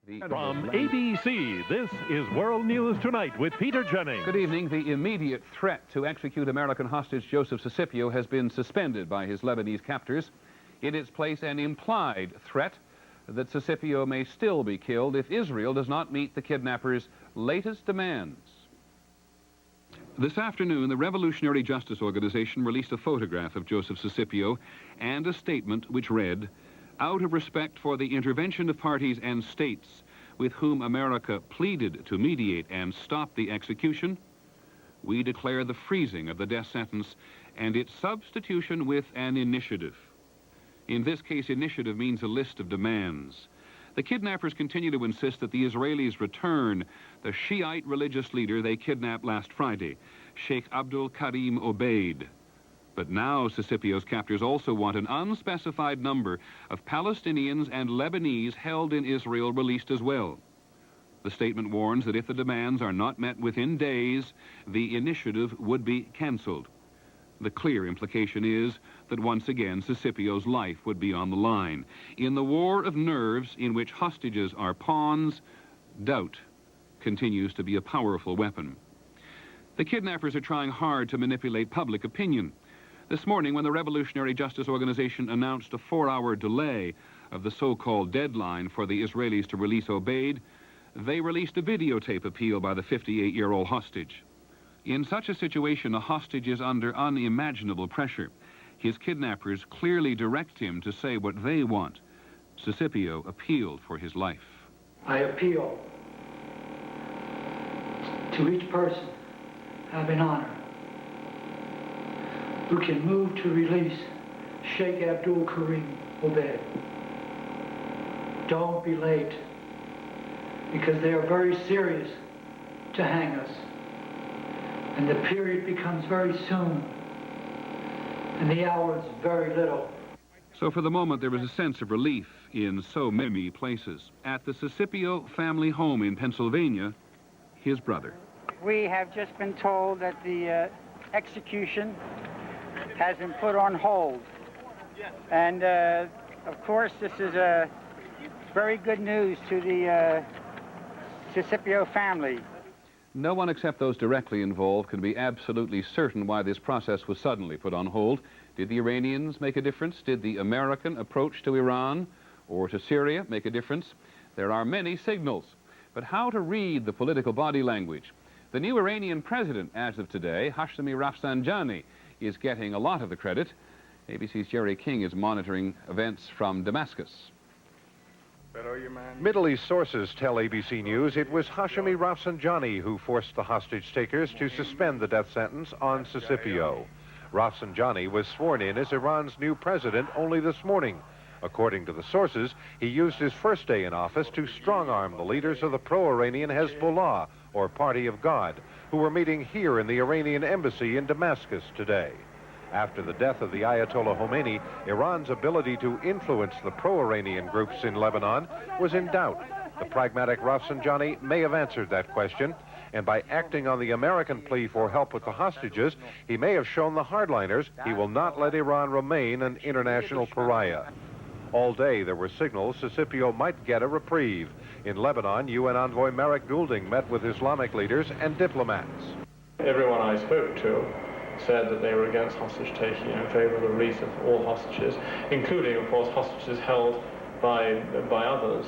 From ABC, this is World News Tonight with Peter Jennings. Good evening. The immediate threat to execute American hostage Joseph Cicippio has been suspended by his Lebanese captors. In its place, an implied threat that Cicippio may still be killed if Israel does not meet the kidnappers' latest demands. This afternoon, the Revolutionary Justice Organization released a photograph of Joseph Cicippio and a statement which read, "Out of respect for the intervention of parties and states with whom America pleaded to mediate and stop the execution, we declare the freezing of the death sentence and its substitution with an initiative." In this case, initiative means a list of demands. The kidnappers continue to insist that the Israelis return the Shiite religious leader they kidnapped last Friday, Sheikh Abdul Karim Obeid. But now Cicippio's captors also want an unspecified number of Palestinians and Lebanese held in Israel released as well. The statement warns that if the demands are not met within days, the initiative would be canceled. The clear implication is that once again Cicippio's life would be on the line. In the war of nerves in which hostages are pawns, doubt continues to be a powerful weapon. The kidnappers are trying hard to manipulate public opinion. This morning, when the Revolutionary Justice Organization announced a 4-hour delay of the so-called deadline for the Israelis to release Obeid, they released a videotape appeal by the 58-year-old hostage. In such a situation, a hostage is under unimaginable pressure. His kidnappers clearly direct him to say what they want. Cicippio appealed for his life. I appeal to each person having honor who can move to release Sheikh Abdul Karim Obeid. Don't be late, because they are very serious to hang us. And the period becomes very soon, and the hour is very little. So for the moment, there was a sense of relief in so many places. At the Cicippio family home in Pennsylvania, his brother. We have just been told that the execution has been put on hold. And of course, this is very good news to the Cicippio family. No one except those directly involved can be absolutely certain why this process was suddenly put on hold. Did the Iranians make a difference? Did the American approach to Iran or to Syria make a difference? There are many signals. But how to read the political body language? The new Iranian president, as of today, Hashemi Rafsanjani, is getting a lot of the credit. ABC's Jerry King is monitoring events from Damascus. Middle East sources tell ABC News it was Hashemi Rafsanjani who forced the hostage takers to suspend the death sentence on Cicippio. Rafsanjani was sworn in as Iran's new president only this morning. According to the sources, he used his first day in office to strong-arm the leaders of the pro-Iranian Hezbollah, or Party of God, who were meeting here in the Iranian embassy in Damascus today. After the death of the Ayatollah Khomeini, Iran's ability to influence the pro-Iranian groups in Lebanon was in doubt. The pragmatic Rafsanjani may have answered that question, and by acting on the American plea for help with the hostages, he may have shown the hardliners he will not let Iran remain an international pariah. All day there were signals Cicippio might get a reprieve. In Lebanon, UN envoy Marek Goulding met with Islamic leaders and diplomats. Everyone I spoke to said that they were against hostage-taking and in favor of the release of all hostages, including, of course, hostages held by others.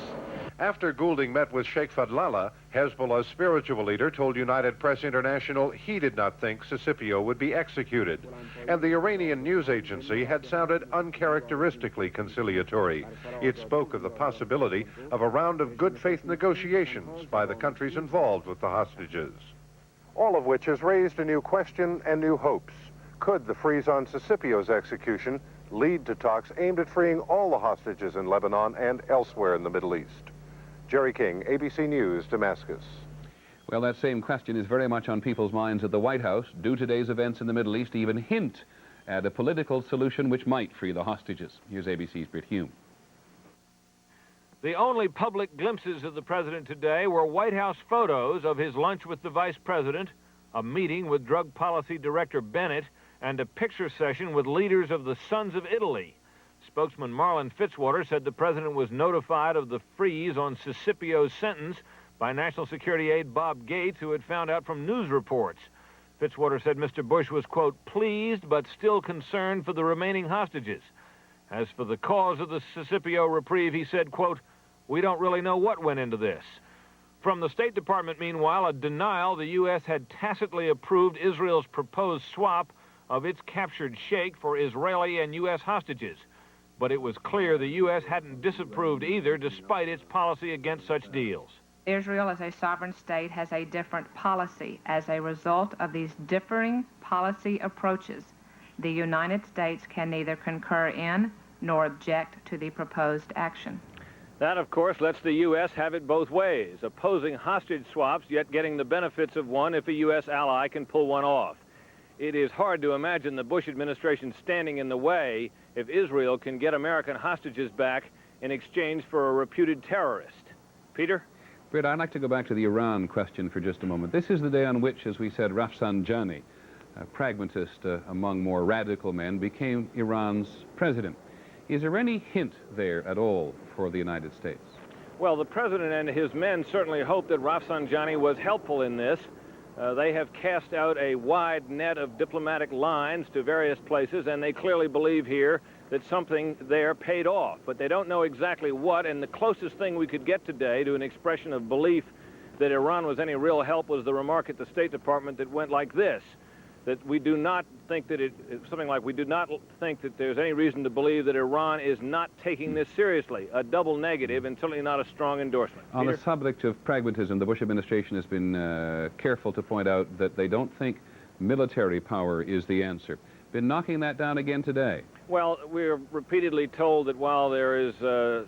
After Goulding met with Sheikh Fadlallah, Hezbollah's spiritual leader told United Press International he did not think Cicippio would be executed. And the Iranian news agency had sounded uncharacteristically conciliatory. It spoke of the possibility of a round of good faith negotiations by the countries involved with the hostages. All of which has raised a new question and new hopes. Could the freeze on Cicippio's execution lead to talks aimed at freeing all the hostages in Lebanon and elsewhere in the Middle East? Jerry King, ABC News, Damascus. Well, that same question is very much on people's minds at the White House. Do today's events in the Middle East even hint at a political solution which might free the hostages? Here's ABC's Britt Hume. The only public glimpses of the president today were White House photos of his lunch with the vice president, a meeting with Drug Policy Director Bennett, and a picture session with leaders of the Sons of Italy. Spokesman Marlon Fitzwater said the president was notified of the freeze on Cicippio's sentence by National Security aide Bob Gates, who had found out from news reports. Fitzwater said Mr. Bush was, quote, pleased but still concerned for the remaining hostages. As for the cause of the Cicippio reprieve, he said, quote, we don't really know what went into this. From the State Department, meanwhile, a denial the U.S. had tacitly approved Israel's proposed swap of its captured sheikh for Israeli and U.S. hostages. But it was clear the U.S. hadn't disapproved either, despite its policy against such deals. Israel, as a sovereign state, has a different policy. As a result of these differing policy approaches, the United States can neither concur in nor object to the proposed action. That, of course, lets the U.S. have it both ways, opposing hostage swaps, yet getting the benefits of one if a U.S. ally can pull one off. It is hard to imagine the Bush administration standing in the way if Israel can get American hostages back in exchange for a reputed terrorist. Peter? Britt, I'd like to go back to the Iran question for just a moment. This is the day on which, as we said, Rafsanjani, a pragmatist among more radical men, became Iran's president. Is there any hint there at all for the United States? Well, the president and his men certainly hope that Rafsanjani was helpful in this. They have cast out a wide net of diplomatic lines to various places, and they clearly believe here that something there paid off. But they don't know exactly what, and the closest thing we could get today to an expression of belief that Iran was any real help was the remark at the State Department that went like this, that we do not think that we do not think that there's any reason to believe that Iran is not taking this seriously. A double negative and certainly not a strong endorsement. On Peter? the subject of pragmatism, the Bush administration has been careful to point out that they don't think military power is the answer. Been knocking that down again today. Well, we're repeatedly told that while there is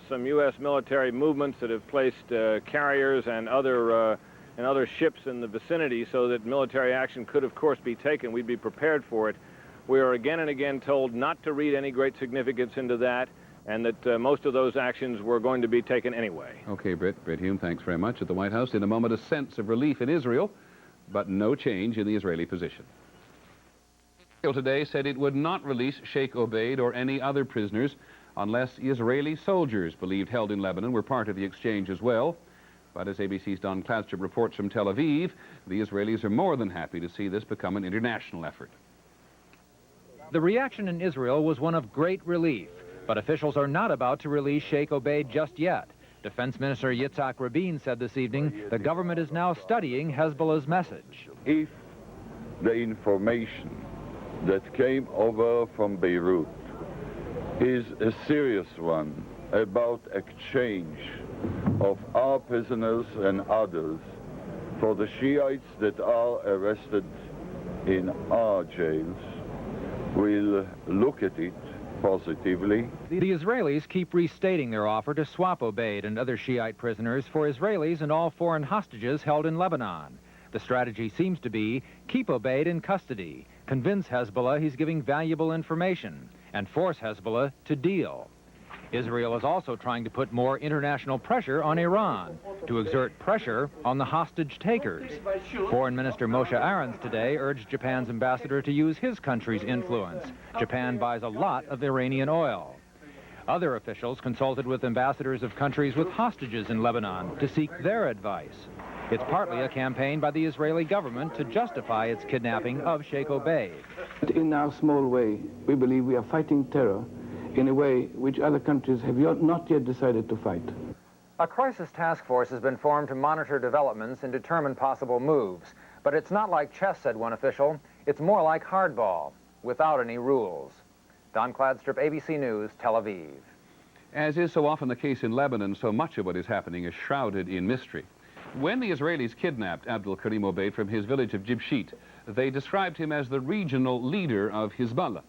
some U.S. military movements that have placed carriers and other ships in the vicinity so that military action could, of course, be taken, we'd be prepared for it. We are again and again told not to read any great significance into that, and that most of those actions were going to be taken anyway. Okay, Britt Hume, thanks very much. At the White House, in a moment, a sense of relief in Israel, but no change in the Israeli position. Israel today said it would not release Sheikh Obaid or any other prisoners unless Israeli soldiers believed held in Lebanon were part of the exchange as well. But as ABC's Don Kladstrup reports from Tel Aviv, the Israelis are more than happy to see this become an international effort. The reaction in Israel was one of great relief, but officials are not about to release Sheikh Obaid just yet. Defense Minister Yitzhak Rabin said this evening the government is now studying Hezbollah's message. If the information that came over from Beirut is a serious one about exchange of our prisoners and others for the Shiites that are arrested in our jails, we'll look at it positively. The Israelis keep restating their offer to swap Obaid and other Shiite prisoners for Israelis and all foreign hostages held in Lebanon. The strategy seems to be keep Obaid in custody, convince Hezbollah he's giving valuable information, and force Hezbollah to deal. Israel is also trying to put more international pressure on Iran to exert pressure on the hostage takers. Foreign Minister Moshe Arens today urged Japan's ambassador to use his country's influence. Japan buys a lot of Iranian oil. Other officials consulted with ambassadors of countries with hostages in Lebanon to seek their advice. It's partly a campaign by the Israeli government to justify its kidnapping of Sheikh Obaid. In our small way, we believe we are fighting terror in a way which other countries have not yet decided to fight. A crisis task force has been formed to monitor developments and determine possible moves. But it's not like chess, said one official. It's more like hardball, without any rules. Don Kladstrup, ABC News, Tel Aviv. As is so often the case in Lebanon, so much of what is happening is shrouded in mystery. When the Israelis kidnapped Abdul Karim Obaid from his village of Jibshit, they described him as the regional leader of Hezbollah.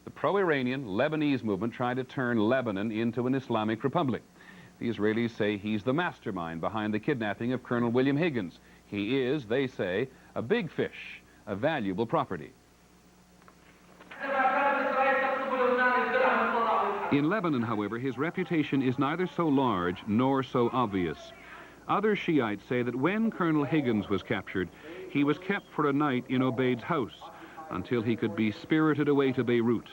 The pro-Iranian Lebanese movement tried to turn Lebanon into an Islamic republic. The Israelis say he's the mastermind behind the kidnapping of Colonel William Higgins. He is, they say, a big fish, a valuable property. In Lebanon, however, his reputation is neither so large nor so obvious. Other Shiites say that when Colonel Higgins was captured, he was kept for a night in Obaid's house until he could be spirited away to Beirut.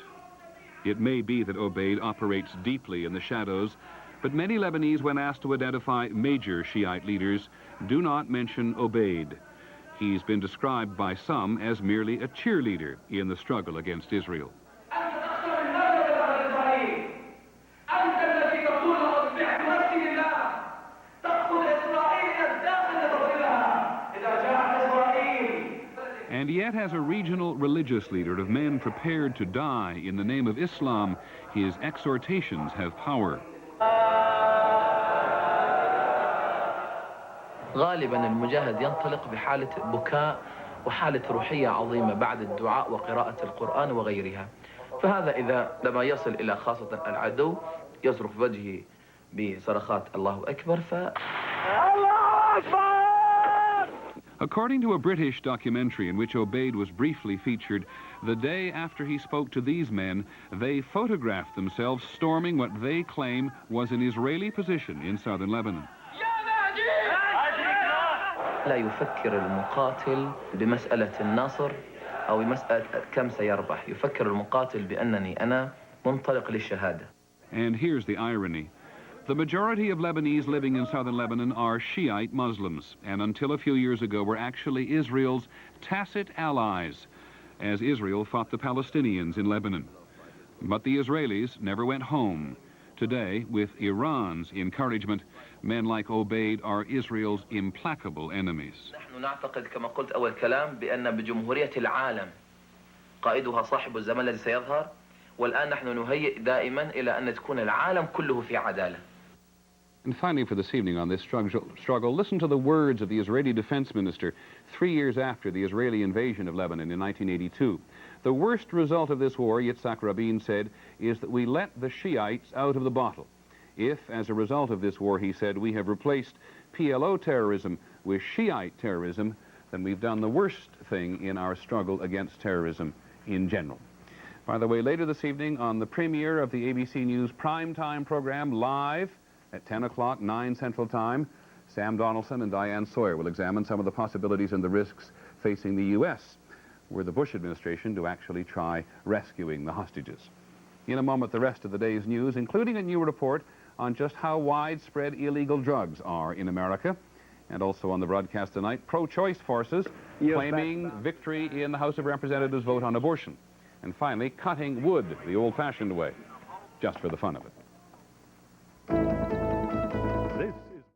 It may be that Obaid operates deeply in the shadows, but many Lebanese, when asked to identify major Shiite leaders, do not mention Obaid. He's been described by some as merely a cheerleader in the struggle against Israel. And yet, as a regional religious leader of men prepared to die in the name of Islam, his exhortations have power. غالبا المجاهد ينطلق بحالة بكاء وحالة روحية عظيمة بعد الدعاء وقراءة القرآن وغيرها. فهذا إذا لما يصل إلى خاصة العدو يصرف وجهه بصرخات الله أكبر الله أكبر. According to a British documentary in which Obaid was briefly featured, the day after he spoke to these men, they photographed themselves storming what they claim was an Israeli position in southern Lebanon. لا يفكر المقاتل بمسألة النصر أو بمسألة كم سيربح. يفكر المقاتل بأنني أنا منطلق للشهادة. And here's the irony. The majority of Lebanese living in southern Lebanon are Shiite Muslims, and until a few years ago were actually Israel's tacit allies, as Israel fought the Palestinians in Lebanon. But the Israelis never went home. Today, with Iran's encouragement, men like Obaid are Israel's implacable enemies. نحن نعتقد كما قلت أول كلام بأن بجمهورية العالم قائدها صاحب الزمان الذي سيظهر، والآن نحن نهيئ دائما إلى أن تكون العالم كله في عدالة. And finally, for this evening on this struggle, listen to the words of the Israeli defense minister 3 years after the Israeli invasion of Lebanon in 1982. The worst result of this war, Yitzhak Rabin said, is that we let the Shiites out of the bottle. If, as a result of this war, he said, we have replaced PLO terrorism with Shiite terrorism, then we've done the worst thing in our struggle against terrorism in general. By the way, later this evening on the premiere of the ABC News primetime program, live at 10 o'clock, 9 Central Time, Sam Donaldson and Diane Sawyer will examine some of the possibilities and the risks facing the U.S. were the Bush administration to actually try rescuing the hostages. In a moment, the rest of the day's news, including a new report on just how widespread illegal drugs are in America. And also on the broadcast tonight, pro-choice forces claiming victory in the House of Representatives vote on abortion. And finally, cutting wood the old-fashioned way, just for the fun of it.